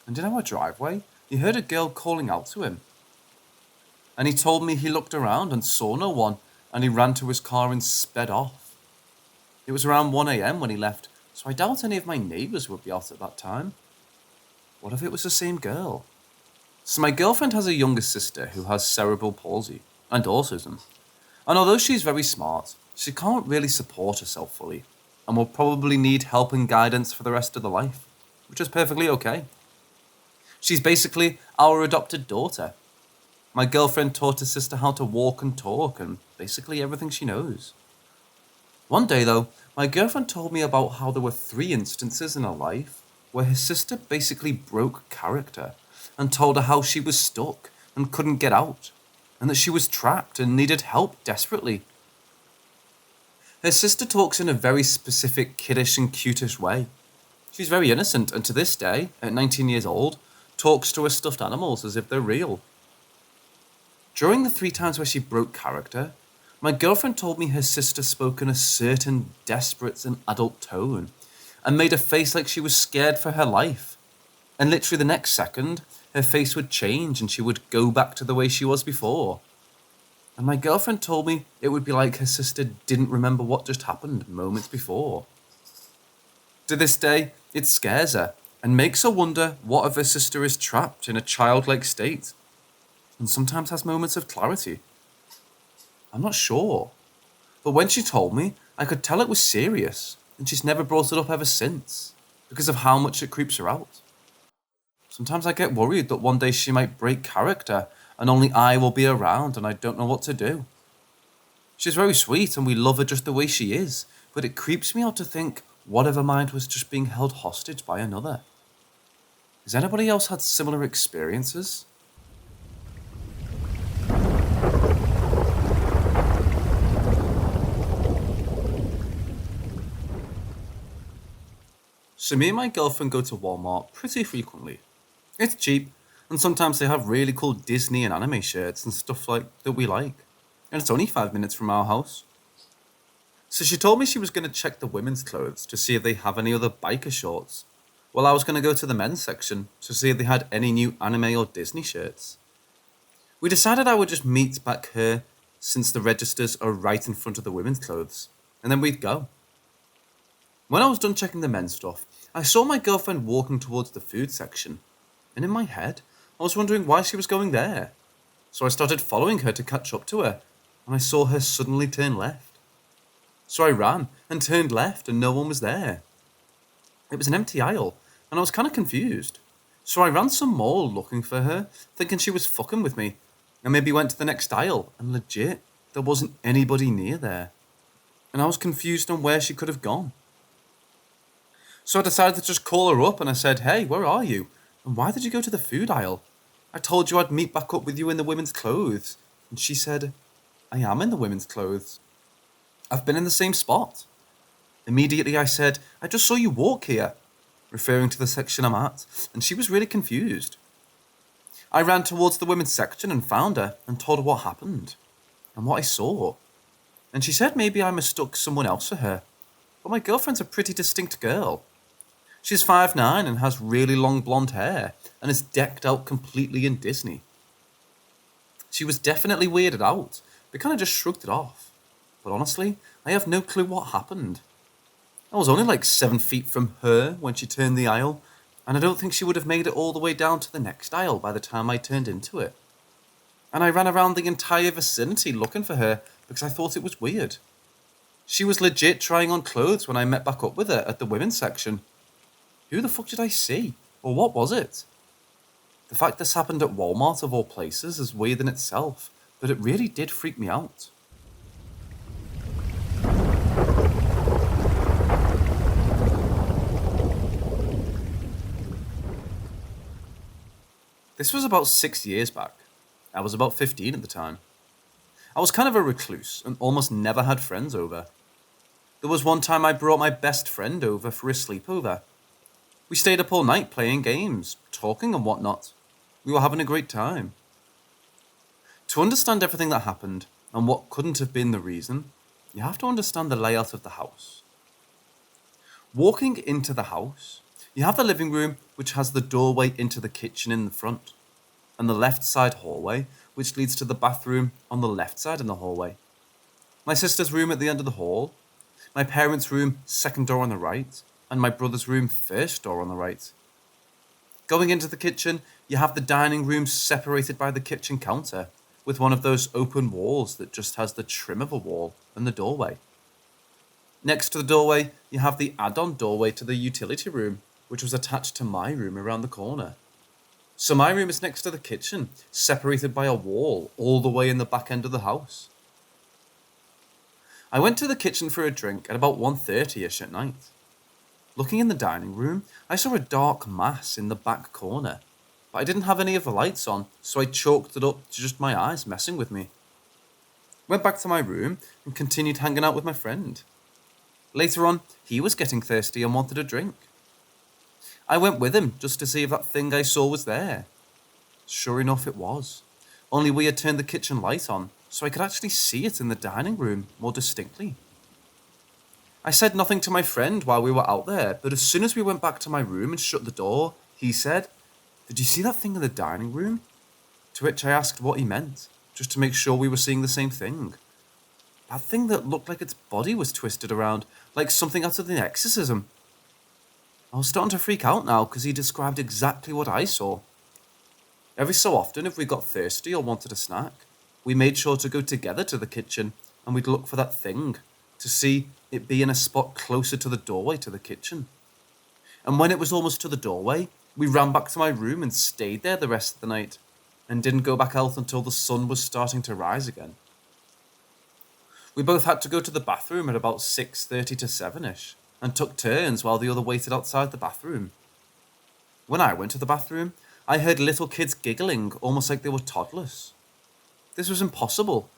And in our driveway, he heard a girl calling out to him. And he told me he looked around and saw no one, and he ran to his car and sped off. It was around 1 a.m. when he left, so I doubt any of my neighbours would be out at that time. What if it was the same girl? So my girlfriend has a younger sister who has cerebral palsy and autism. And although she's very smart, She can't really support herself fully, and will probably need help and guidance for the rest of her life, which is perfectly okay. She's basically our adopted daughter. My girlfriend taught her sister how to walk and talk, and basically everything she knows. One day, though, my girlfriend told me about how there were 3 instances in her life where her sister basically broke character and told her how she was stuck and couldn't get out, and that she was trapped and needed help desperately. Her sister talks in a very specific kiddish and cutish way. She's very innocent, and to this day, at 19 years old, talks to her stuffed animals as if they're real. During the 3 times where she broke character, my girlfriend told me her sister spoke in a certain desperate and adult tone, and made a face like she was scared for her life. And literally the next second, her face would change and she would go back to the way she was before. And my girlfriend told me it would be like her sister didn't remember what just happened moments before. To this day, it scares her and makes her wonder what if her sister is trapped in a childlike state, and sometimes has moments of clarity. I'm not sure, but when she told me, I could tell it was serious, and she's never brought it up ever since, because of how much it creeps her out. Sometimes I get worried that one day she might break character and only I will be around and I don't know what to do. She's very sweet and we love her just the way she is, but it creeps me out to think what if her mind was just being held hostage by another. Has anybody else had similar experiences? So me and my girlfriend go to Walmart pretty frequently. It's cheap, and sometimes they have really cool Disney and anime shirts and stuff like that we like. And it's only 5 minutes from our house. So she told me she was going to check the women's clothes to see if they have any other biker shorts, while I was going to go to the men's section to see if they had any new anime or Disney shirts. We decided I would just meet back here since the registers are right in front of the women's clothes, and then we'd go. When I was done checking the men's stuff, I saw my girlfriend walking towards the food section, and in my head, I was wondering why she was going there. So I started following her to catch up to her, and I saw her suddenly turn left. So I ran and turned left and no one was there. It was an empty aisle, and I was kind of confused. So I ran some more looking for her, thinking she was fucking with me, and maybe went to the next aisle, and legit, there wasn't anybody near there. And I was confused on where she could have gone. So I decided to just call her up and I said, "Hey, where are you? And why did you go to the food aisle? I told you I'd meet back up with you in the women's clothes." And she said, "I am in the women's clothes. I've been in the same spot." Immediately I said, "I just saw you walk here," referring to the section I'm at, and she was really confused. I ran towards the women's section and found her and told her what happened and what I saw. And she said maybe I mistook someone else for her, but my girlfriend's a pretty distinct girl. She's 5'9" and has really long blonde hair and is decked out completely in Disney. She was definitely weirded out, but kind of just shrugged it off. But honestly, I have no clue what happened. I was only like 7 feet from her when she turned the aisle, and I don't think she would have made it all the way down to the next aisle by the time I turned into it. And I ran around the entire vicinity looking for her because I thought it was weird. She was legit trying on clothes when I met back up with her at the women's section. Who the fuck did I see? Or what was it? The fact this happened at Walmart of all places is weird in itself, but it really did freak me out. This was about 6 years back. I was about 15 at the time. I was kind of a recluse and almost never had friends over. There was one time I brought my best friend over for a sleepover. We stayed up all night playing games, talking and whatnot. We were having a great time. To understand everything that happened and what couldn't have been the reason, you have to understand the layout of the house. Walking into the house, you have the living room, which has the doorway into the kitchen in the front, and the left side hallway, which leads to the bathroom on the left side in the hallway. My sister's room at the end of the hall, my parents' room second door on the right, and my brother's room first door on the right. Going into the kitchen, you have the dining room separated by the kitchen counter, with one of those open walls that just has the trim of a wall and the doorway. Next to the doorway, you have the add-on doorway to the utility room, which was attached to my room around the corner. So my room is next to the kitchen, separated by a wall all the way in the back end of the house. I went to the kitchen for a drink at about 1:30ish at night. Looking in the dining room, I saw a dark mass in the back corner, but I didn't have any of the lights on, so I chalked it up to just my eyes messing with me. Went back to my room and continued hanging out with my friend. Later on, he was getting thirsty and wanted a drink. I went with him just to see if that thing I saw was there. Sure enough, it was. Only we had turned the kitchen light on, so I could actually see it in the dining room more distinctly. I said nothing to my friend while we were out there, but as soon as we went back to my room and shut the door, he said, "Did you see that thing in the dining room?" To which I asked what he meant, just to make sure we were seeing the same thing. That thing that looked like its body was twisted around, like something out of The Exorcism. I was starting to freak out now because he described exactly what I saw. Every so often, if we got thirsty or wanted a snack, we made sure to go together to the kitchen and we'd look for that thing to see it be in a spot closer to the doorway to the kitchen. And when it was almost to the doorway, we ran back to my room and stayed there the rest of the night and didn't go back out until the sun was starting to rise again. We both had to go to the bathroom at about 6:30 to 7ish and took turns while the other waited outside the bathroom. When I went to the bathroom, I heard little kids giggling almost like they were toddlers. This was impossible.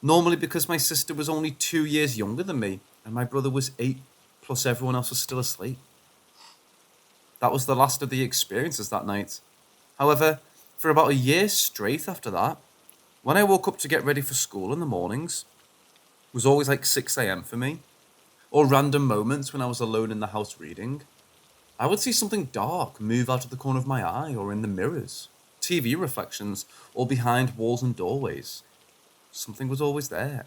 Normally because my sister was only 2 years younger than me and my brother was 8, plus everyone else was still asleep. That was the last of the experiences that night. However, for about a year straight after that, when I woke up to get ready for school in the mornings, it was always like 6 a.m. for me, or random moments when I was alone in the house reading, I would see something dark move out of the corner of my eye or in the mirrors, TV reflections, or behind walls and doorways. Something was always there.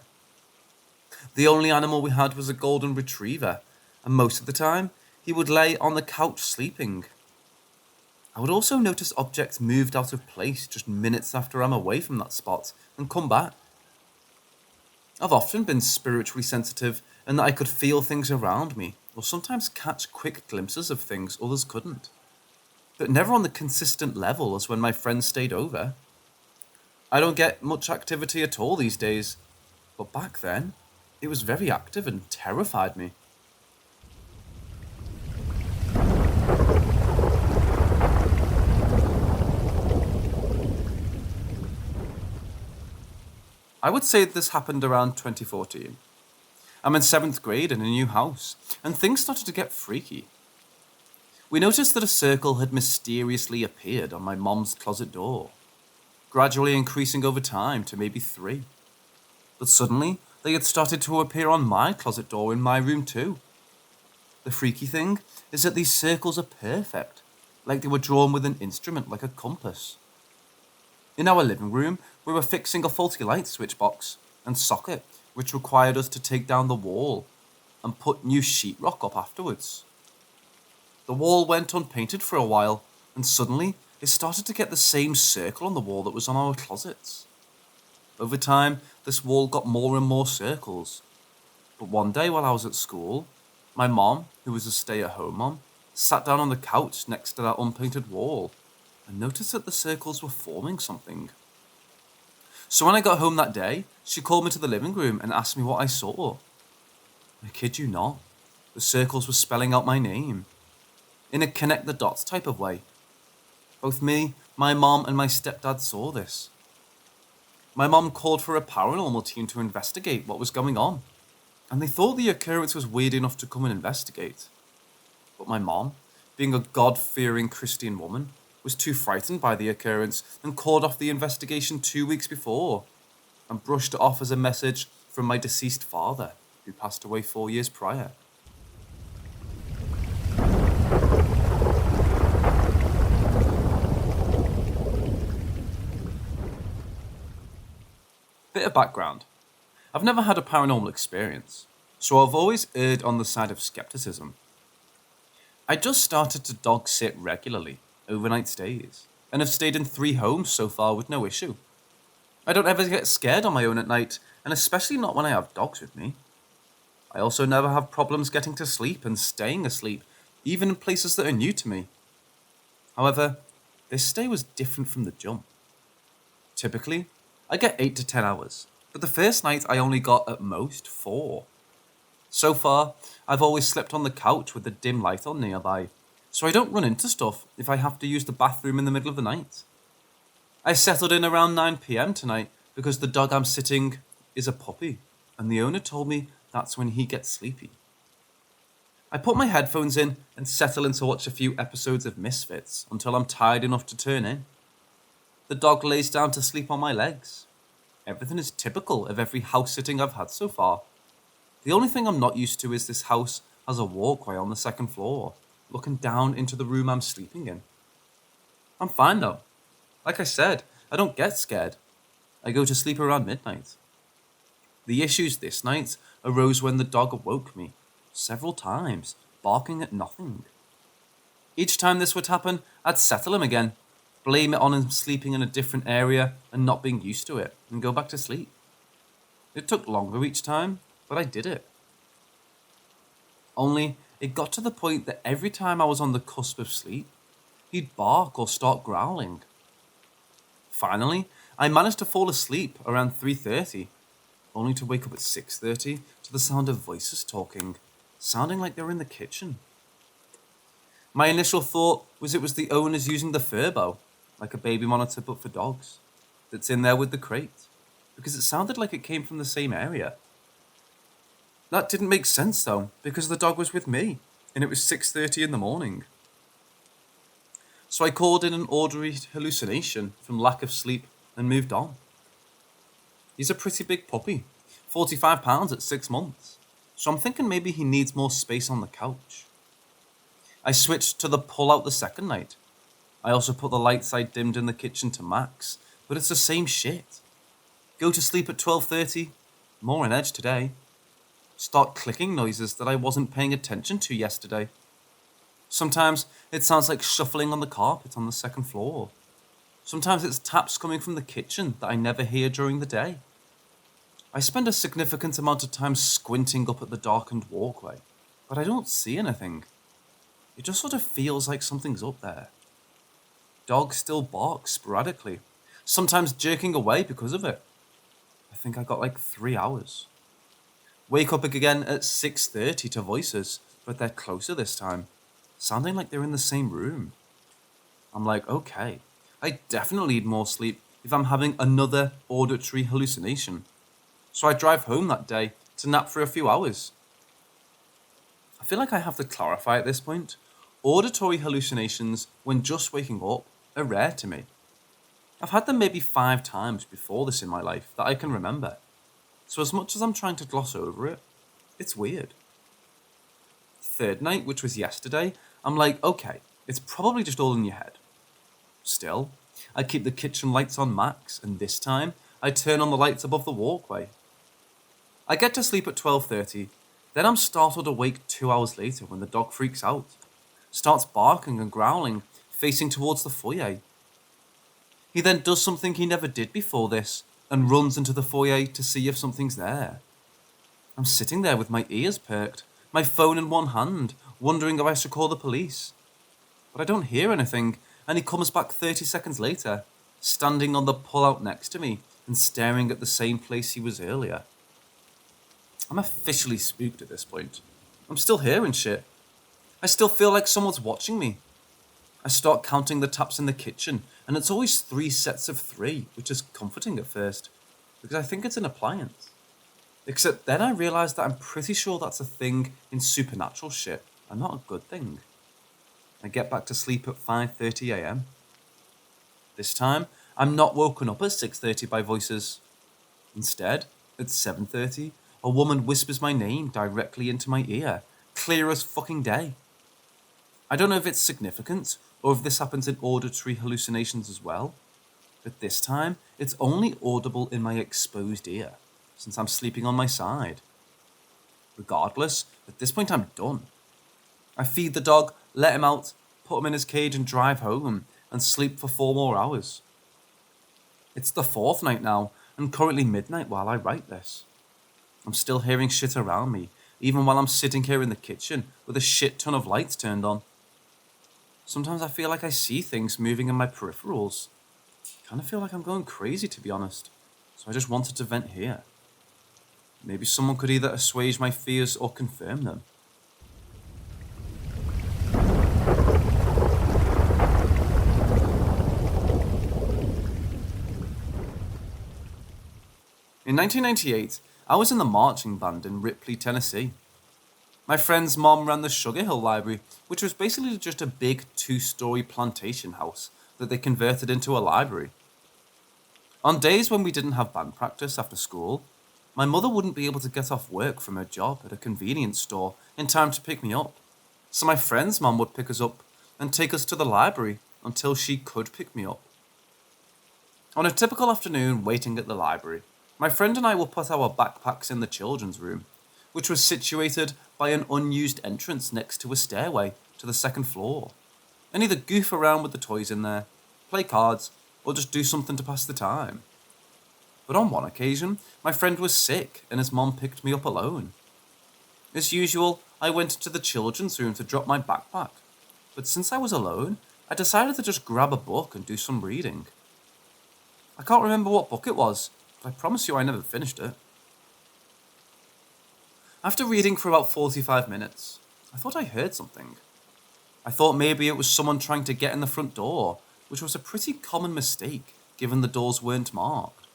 The only animal we had was a golden retriever, and most of the time, he would lay on the couch sleeping. I would also notice objects moved out of place just minutes after I'm away from that spot and come back. I've often been spiritually sensitive in that I could feel things around me, or sometimes catch quick glimpses of things others couldn't. But never on the consistent level as when my friends stayed over. I don't get much activity at all these days, but back then, it was very active and terrified me. I would say this happened around 2014. I'm in 7th grade in a new house, and things started to get freaky. We noticed that a circle had mysteriously appeared on my mom's closet door, gradually increasing over time to maybe 3. But suddenly, they had started to appear on my closet door in my room too. The freaky thing is that these circles are perfect, like they were drawn with an instrument like a compass. In our living room, we were fixing a faulty light switch box and socket, which required us to take down the wall and put new sheetrock up afterwards. The wall went unpainted for a while, and suddenly it started to get the same circle on the wall that was on our closets. Over time, this wall got more and more circles. But one day while I was at school, my mom, who was a stay-at-home mom, sat down on the couch next to that unpainted wall and noticed that the circles were forming something. So when I got home that day, she called me to the living room and asked me what I saw. I kid you not, the circles were spelling out my name, in a connect the dots type of way. Both me, my mom, and my stepdad saw this. My mom called for a paranormal team to investigate what was going on, and they thought the occurrence was weird enough to come and investigate. But my mom, being a God-fearing Christian woman, was too frightened by the occurrence and called off the investigation 2 weeks before and brushed it off as a message from my deceased father, who passed away 4 years prior. Bit of background. I've never had a paranormal experience, so I've always erred on the side of skepticism. I just started to dog sit regularly, overnight stays, and have stayed in 3 homes so far with no issue. I don't ever get scared on my own at night, and especially not when I have dogs with me. I also never have problems getting to sleep and staying asleep, even in places that are new to me. However, this stay was different from the jump. Typically, I get 8 to 10 hours, but the first night I only got at most 4. So far, I've always slept on the couch with a dim light on nearby, so I don't run into stuff if I have to use the bathroom in the middle of the night. I settled in around 9 PM tonight because the dog I'm sitting is a puppy, and the owner told me that's when he gets sleepy. I put my headphones in and settle in to watch a few episodes of Misfits until I'm tired enough to turn in. The dog lays down to sleep on my legs. Everything is typical of every house sitting I've had so far. The only thing I'm not used to is this house has a walkway on the second floor, looking down into the room I'm sleeping in. I'm fine though. Like I said, I don't get scared. I go to sleep around midnight. The issues this night arose when the dog awoke me, several times, barking at nothing. Each time this would happen, I'd settle him again, blame it on him sleeping in a different area and not being used to it, and go back to sleep. It took longer each time, but I did it. Only, it got to the point that every time I was on the cusp of sleep, he'd bark or start growling. Finally, I managed to fall asleep around 3:30, only to wake up at 6:30 to the sound of voices talking, sounding like they were in the kitchen. My initial thought was it was the owners using the Furbo, like a baby monitor but for dogs, that's in there with the crate, because it sounded like it came from the same area. That didn't make sense though, because the dog was with me, and it was 6:30 in the morning. So I called in an ordinary hallucination from lack of sleep and moved on. He's a pretty big puppy, 45 pounds at 6 months, so I'm thinking maybe he needs more space on the couch. I switched to the pull-out the second night. I also put the lights I dimmed in the kitchen to max, but it's the same shit. Go to sleep at 12:30, more on edge today. Start clicking noises that I wasn't paying attention to yesterday. Sometimes it sounds like shuffling on the carpet on the second floor. Sometimes it's taps coming from the kitchen that I never hear during the day. I spend a significant amount of time squinting up at the darkened walkway, but I don't see anything. It just sort of feels like something's up there. Dog still barks sporadically, sometimes jerking away because of it. I think I got like 3 hours. Wake up again at 6:30 to voices, but they're closer this time, sounding like they're in the same room. I'm like, okay, I definitely need more sleep if I'm having another auditory hallucination. So I drive home that day to nap for a few hours. I feel like I have to clarify at this point. Auditory hallucinations, when just waking up, are rare to me. I've had them maybe 5 times before this in my life that I can remember. So as much as I'm trying to gloss over it, it's weird. Third night, which was yesterday, I'm like, okay, it's probably just all in your head. Still, I keep the kitchen lights on max, and this time, I turn on the lights above the walkway. I get to sleep at 12:30, then I'm startled awake 2 hours later when the dog freaks out, starts barking and growling, facing towards the foyer. He then does something he never did before this, and runs into the foyer to see if something's there. I'm sitting there with my ears perked, my phone in one hand, wondering if I should call the police. But I don't hear anything, and he comes back 30 seconds later, standing on the pull-out next to me and staring at the same place he was earlier. I'm officially spooked at this point. I'm still hearing shit. I still feel like someone's watching me. I start counting the taps in the kitchen, and it's always 3 sets of 3, which is comforting at first, because I think it's an appliance. Except then I realise that I'm pretty sure that's a thing in supernatural shit, and not a good thing. I get back to sleep at 5:30 AM. This time, I'm not woken up at 6:30 by voices. Instead, at 7:30, a woman whispers my name directly into my ear, clear as fucking day. I don't know if it's significant, or if this happens in auditory hallucinations as well, but this time, it's only audible in my exposed ear, since I'm sleeping on my side. Regardless, at this point I'm done. I feed the dog, let him out, put him in his cage and drive home, and sleep for 4 more hours. It's the 4th night now, and currently midnight while I write this. I'm still hearing shit around me, even while I'm sitting here in the kitchen with a shit ton of lights turned on. Sometimes I feel like I see things moving in my peripherals. Kind of feel like I'm going crazy, to be honest. So I just wanted to vent here. Maybe someone could either assuage my fears or confirm them. In 1998, I was in the marching band in Ripley, Tennessee. My friend's mom ran the Sugar Hill Library, which was basically just a big 2-story plantation house that they converted into a library. On days when we didn't have band practice after school, my mother wouldn't be able to get off work from her job at a convenience store in time to pick me up, so my friend's mom would pick us up and take us to the library until she could pick me up. On a typical afternoon waiting at the library, my friend and I will put our backpacks in the children's room, which was situated by an unused entrance next to a stairway to the second floor, and either goof around with the toys in there, play cards, or just do something to pass the time. But on one occasion, my friend was sick and his mom picked me up alone. As usual, I went to the children's room to drop my backpack, but since I was alone, I decided to just grab a book and do some reading. I can't remember what book it was, but I promise you I never finished it. After reading for about 45 minutes, I thought I heard something. I thought maybe it was someone trying to get in the front door, which was a pretty common mistake given the doors weren't marked.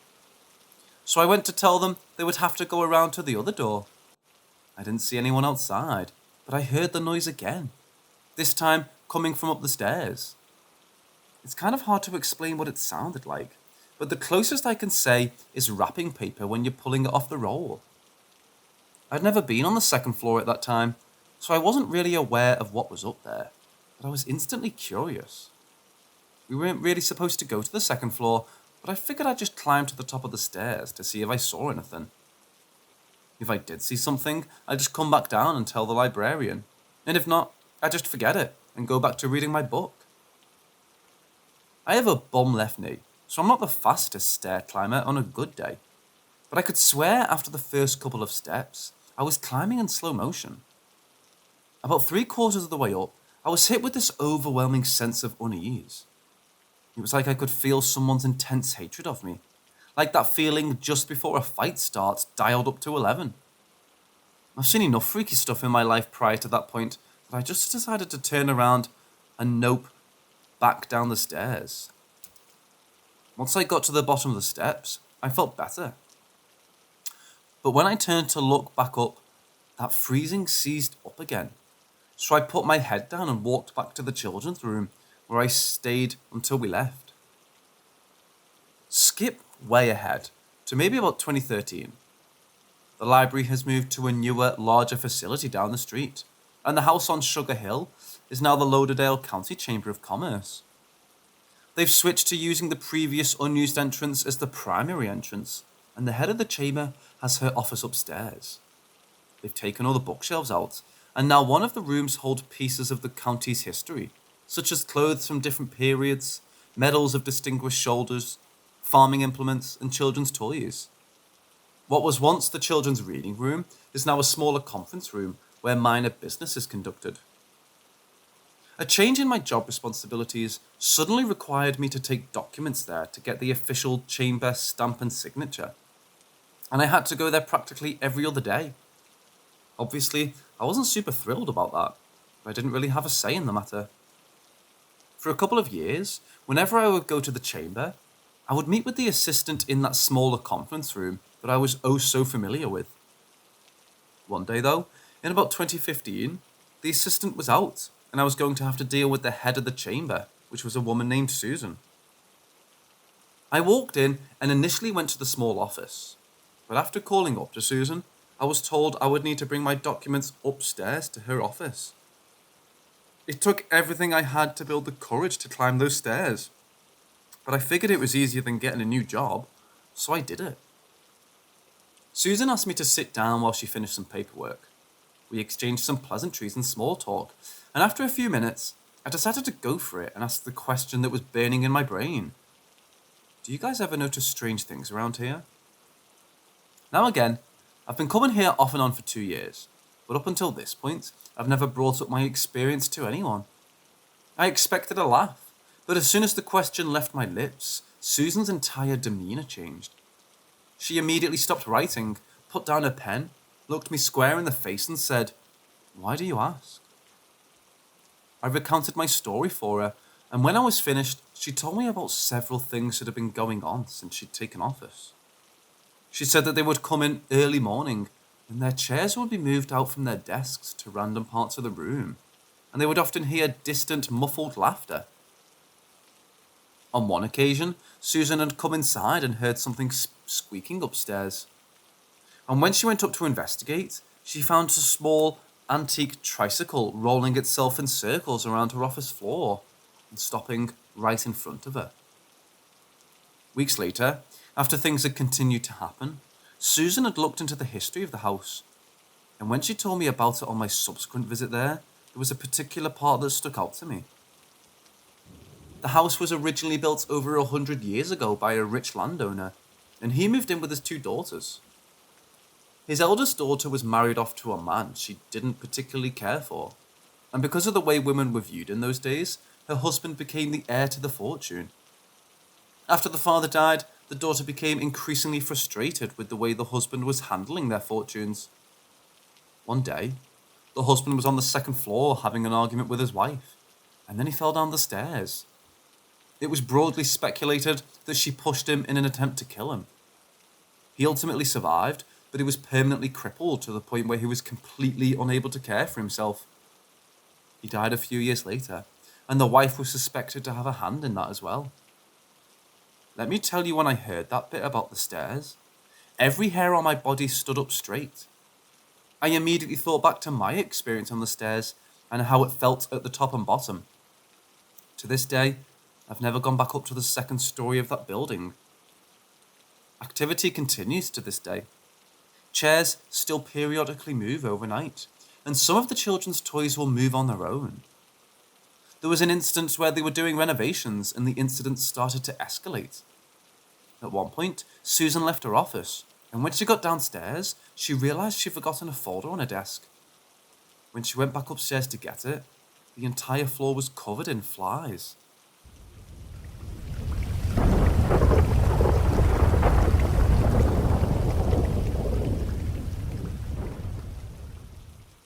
So I went to tell them they would have to go around to the other door. I didn't see anyone outside, but I heard the noise again, this time coming from up the stairs. It's kind of hard to explain what it sounded like, but the closest I can say is wrapping paper when you're pulling it off the roll. I'd never been on the second floor at that time, so I wasn't really aware of what was up there, but I was instantly curious. We weren't really supposed to go to the second floor, but I figured I'd just climb to the top of the stairs to see if I saw anything. If I did see something, I'd just come back down and tell the librarian, and if not, I'd just forget it and go back to reading my book. I have a bum left knee, so I'm not the fastest stair climber on a good day, but I could swear after the first couple of steps, I was climbing in slow motion. About 3/4 of the way up, I was hit with this overwhelming sense of unease. It was like I could feel someone's intense hatred of me, like that feeling just before a fight starts dialed up to 11. I've seen enough freaky stuff in my life prior to that point that I just decided to turn around and nope, back down the stairs. Once I got to the bottom of the steps, I felt better. But when I turned to look back up, that freezing seized up again. So I put my head down and walked back to the children's room, where I stayed until we left. Skip way ahead to maybe about 2013. The library has moved to a newer, larger facility down the street, and the house on Sugar Hill is now the Lauderdale County Chamber of Commerce. They've switched to using the previous unused entrance as the primary entrance, and the head of the chamber has her office upstairs. They've taken all the bookshelves out, and now one of the rooms holds pieces of the county's history, such as clothes from different periods, medals of distinguished shoulders, farming implements, and children's toys. What was once the children's reading room is now a smaller conference room where minor business is conducted. A change in my job responsibilities suddenly required me to take documents there to get the official chamber stamp and signature, and I had to go there practically every other day. Obviously, I wasn't super thrilled about that, but I didn't really have a say in the matter. For a couple of years, whenever I would go to the chamber, I would meet with the assistant in that smaller conference room that I was oh so familiar with. One day though, in about 2015, the assistant was out, and I was going to have to deal with the head of the chamber, which was a woman named Susan. I walked in and initially went to the small office, but after calling up to Susan, I was told I would need to bring my documents upstairs to her office. It took everything I had to build the courage to climb those stairs, but I figured it was easier than getting a new job, so I did it. Susan asked me to sit down while she finished some paperwork. We exchanged some pleasantries and small talk, and after a few minutes, I decided to go for it and ask the question that was burning in my brain. Do you guys ever notice strange things around here? Now again, I've been coming here off and on for 2 years, but up until this point, I've never brought up my experience to anyone. I expected a laugh, but as soon as the question left my lips, Susan's entire demeanour changed. She immediately stopped writing, put down her pen, looked me square in the face and said, "Why do you ask?" I recounted my story for her, and when I was finished, she told me about several things that had been going on since she'd taken office. She said that they would come in early morning, and their chairs would be moved out from their desks to random parts of the room, and they would often hear distant, muffled laughter. On one occasion, Susan had come inside and heard something squeaking upstairs. And when she went up to investigate, she found a small, antique tricycle rolling itself in circles around her office floor and stopping right in front of her. Weeks later, after things had continued to happen, Susan had looked into the history of the house, and when she told me about it on my subsequent visit there was a particular part that stuck out to me. The house was originally built over 100 years ago by a rich landowner, and he moved in with his 2 daughters. His eldest daughter was married off to a man she didn't particularly care for, and because of the way women were viewed in those days, her husband became the heir to the fortune. After the father died, the daughter became increasingly frustrated with the way the husband was handling their fortunes. One day, the husband was on the 2nd floor having an argument with his wife, and then he fell down the stairs. It was broadly speculated that she pushed him in an attempt to kill him. He ultimately survived, but he was permanently crippled to the point where he was completely unable to care for himself. He died a few years later, and the wife was suspected to have a hand in that as well. Let me tell you, when I heard that bit about the stairs, every hair on my body stood up straight. I immediately thought back to my experience on the stairs and how it felt at the top and bottom. To this day, I've never gone back up to the 2nd story of that building. Activity continues to this day. Chairs still periodically move overnight, and some of the children's toys will move on their own. There was an instance where they were doing renovations and the incident started to escalate. At one point, Susan left her office, and when she got downstairs, she realised she'd forgotten a folder on her desk. When she went back upstairs to get it, the entire floor was covered in flies.